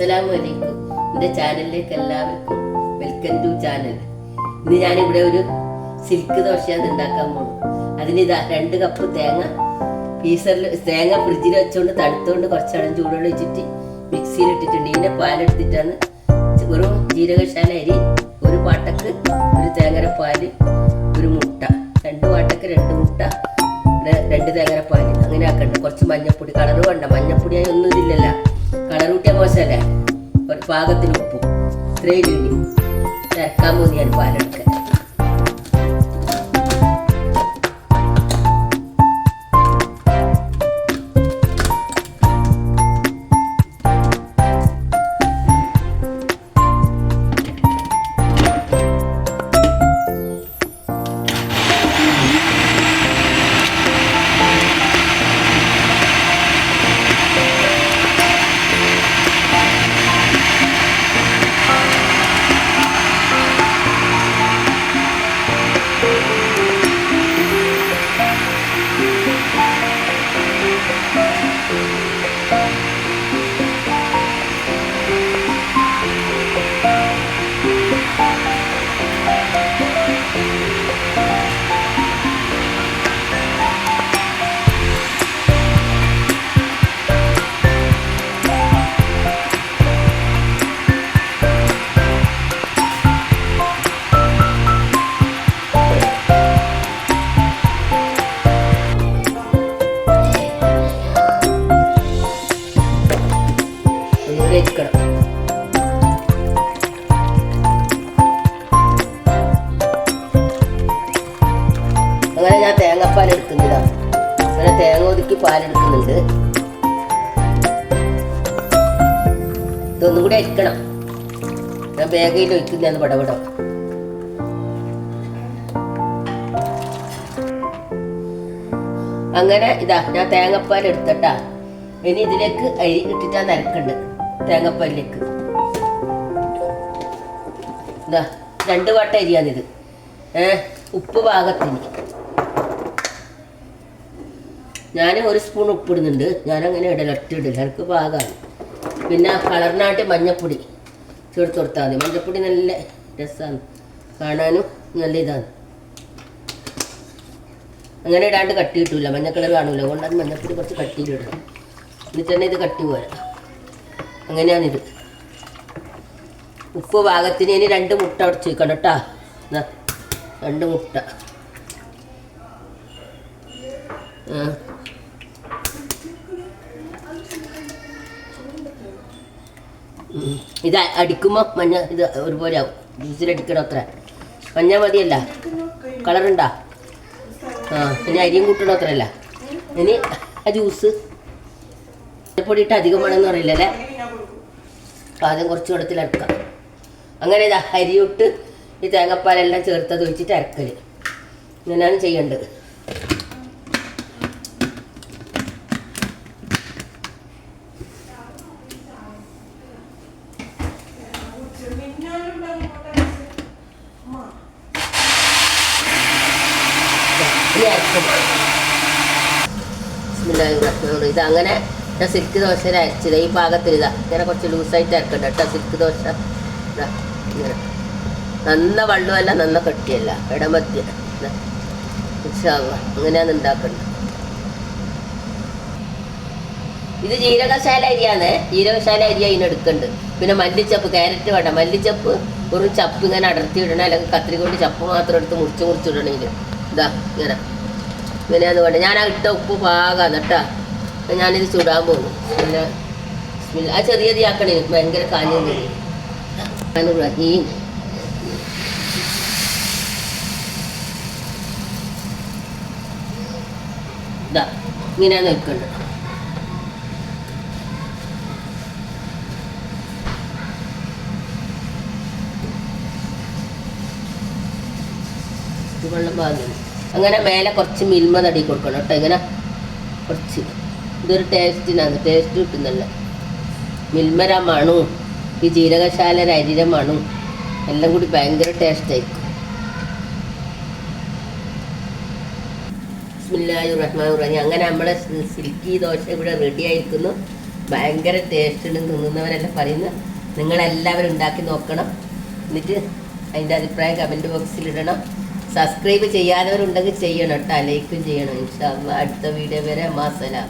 അസ്സലാമലൈക്കും. എൻ്റെ ചാനലിലേക്ക് എല്ലാവർക്കും വെൽക്കം ടു ചാനൽ. ഇന്ന് ഞാനിവിടെ ഒരു സിൽക്ക് ദോശയാണ് ഉണ്ടാക്കാൻ പോകും. അതിനിതാ 2 കപ്പ് തേങ്ങ തേങ്ങ ഫ്രിഡ്ജിൽ വെച്ചുകൊണ്ട് തണുത്തുകൊണ്ട് കുറച്ചടം ചൂടുവെള്ളം വെച്ചിട്ട് മിക്സിയിൽ ഇട്ടിട്ടുണ്ട്. ഇതിൻ്റെ പാലെടുത്തിട്ടാണ് ഒരു ജീരകശാല അരി, ഒരു പാട്ടക്ക് ഒരു തേങ്ങര പാല്, ഒരു മുട്ട, 2 പാട്ടക്ക് 2 മുട്ട, 2 തേങ്ങര പാല്, അങ്ങനെ ആക്കണ്ട. കുറച്ച് മഞ്ഞപ്പൊടി, കളറ് വേണ്ട, മഞ്ഞപ്പൊടിയായി ഒന്നും ഇതില്ലല്ല, കളർ കൂട്ടിയ മോശമല്ലേ. ഒരു പാകത്തിന് ഉപ്പും ഇത്രയും ഇനി ഇറക്കാൻ പോകുന്ന ഞാൻ പാലെടുക്കാൻ. അങ്ങനെ ഞാൻ തേങ്ങാപ്പാൽ എടുക്കുന്നില്ല, അങ്ങനെ തേങ്ങ ഒതുക്കി പാലെടുക്കുന്നുണ്ട്. ഇതൊന്നും കൂടി അരിക്കണം. ഞാൻ വേഗയിൽ ഒഴിക്കുന്നതാണ് പടപടം. അങ്ങനെ ഇതാ ഞാൻ തേങ്ങാപ്പാൽ എടുത്തട്ടാ. ഇനി ഇതിലേക്ക് അരി ഇട്ടിട്ടാണ് അരക്കണ്ട്. തേങ്ങാപ്പാലിലേക്ക് ഇതാ 2 പാട്ട അരിയാണിത്. ഉപ്പ് പാകത്തിന് ഞാൻ 1 സ്പൂൺ ഉപ്പിടുന്നുണ്ട്. ഞാനങ്ങനെ ഇടല, ഒറ്റ ഇടില്ല, എനിക്ക് പാകമാണ്. പിന്നെ കളറിനായിട്ട് മഞ്ഞപ്പൊടി ചേർത്ത് കൊടുത്താൽ മതി. മഞ്ഞപ്പൊടി നല്ല രസമാണ്, കാണാനും നല്ല ഇതാണ്. അങ്ങനെ ഇടാണ്ട് കട്ടി കിട്ടൂല, മഞ്ഞ കളർ കാണൂല, അതുകൊണ്ടാണ് മഞ്ഞപ്പൊടി കുറച്ച് കട്ടിയിലിടും. എന്നിട്ട് തന്നെ ഇത് കട്ടി പോരാ. അങ്ങനെയാണിത്. ഉപ്പ് പാകത്തിന്. ഇനി 2 മുട്ട ഉടച്ച് വെക്കണം കേട്ടോ. 2 മുട്ട. ഇത് അടിക്കുമ്പോൾ മഞ്ഞ ഇത് ഒരുപോലെ ആവും. ജ്യൂസിലടിക്കണം അത്ര. മഞ്ഞ മതിയല്ല, കളറുണ്ടാ. ഇനി അരിയും കൂട്ടണം അത്രയല്ല. ഇനി ആ ജ്യൂസ് പൊടിയിട്ട് അധികം വേണമെന്ന് പറയില്ലല്ലേ. ആദ്യം കുറച്ച് വെള്ളത്തിലരക്കാം. അങ്ങനെ ഇതാ അരിയിട്ട് ഈ തേങ്ങാപ്പാലെല്ലാം ചേർത്തത് ഒഴിച്ചിട്ട് അരക്കൽ. ഇങ്ങനെയാണ് ചെയ്യേണ്ടത്. ഇത് അങ്ങനെ ഞാൻ സിൽക്ക് ദോശ അരച്ചത് ഈ പാകത്തിൽ. ഇതാ ഇങ്ങനെ കുറച്ച് ലൂസായിട്ട് അരക്കണ്ട കേട്ടോ സിൽക്ക് ദോശ. ഇതാ ഇങ്ങനെ നന്ന വെള്ളമല്ല, നന്ന കട്ടിയല്ല, ഇടമധ്യ. അങ്ങനെയാണ് ഉണ്ടാക്കേണ്ടത്. ഇത് ജീരകശാല അരിയാണ്. ജീരകശാല അരി അതിനെടുക്കുന്നുണ്ട്. പിന്നെ മല്ലിച്ചപ്പ്, ക്യാരറ്റ് വേണ്ട, മല്ലിച്ചപ്പ് ഒരു ചപ്പ് ഇങ്ങനെ അടർത്തി ഇടണം, അല്ലെങ്കിൽ കത്രി കൊണ്ട് ചപ്പ് മാത്രം എടുത്ത് മുറിച്ചിടണം. ഇതിൽ ഇതാ ഇങ്ങനെയാന്ന് വേണ്ട. ഞാൻ ഇട്ട ഉപ്പ് പാകാന്ന് കേട്ടാ. ഞാനിത് ചുടാൻ പോകുന്നു. പിന്നെ ആ ചെറിയ ആക്കണേ, ഭയങ്കര കാഞ്ഞും ഈ ഇതാ ഇങ്ങനെയാന്ന് വെക്കണ്ട. വെള്ളം പാകുന്നു. അങ്ങനെ മേലെ കുറച്ച് മിൽമ തടി കൊടുക്കണം കേട്ടോ. ഇങ്ങനെ കുറച്ച് ഇതൊരു ടേസ്റ്റിനാണ്, ടേസ്റ്റ് കിട്ടുന്നല്ല. മിൽമര മണും ഈ ജീരകശാല അരിയുടെ മണും എല്ലാം കൂടി ഭയങ്കര ടേസ്റ്റായിരിക്കും. ബിസ്മില്ലാഹിർ റഹ്മാനിർ റഹീം. അങ്ങനെ നമ്മളെ സിൽക്കി ദോശ ഇവിടെ റെഡി ആയിരിക്കുന്നു. ഭയങ്കര ടേസ്റ്റ് ഉണ്ട് തിന്നുന്നവരെല്ലാം പറയുന്നത്. നിങ്ങളെല്ലാവരും ഉണ്ടാക്കി നോക്കണം. എന്നിട്ട് അതിൻ്റെ അഭിപ്രായം കമൻറ്റ് ബോക്സിൽ ഇടണം. സബ്സ്ക്രൈബ് ചെയ്യാത്തവരുണ്ടെങ്കിൽ ചെയ്യണം കേട്ടോ, ലൈക്കും ചെയ്യണം. ഇൻഷാ അല്ലാഹ് അടുത്ത വീഡിയോ വരെ മാസലാം.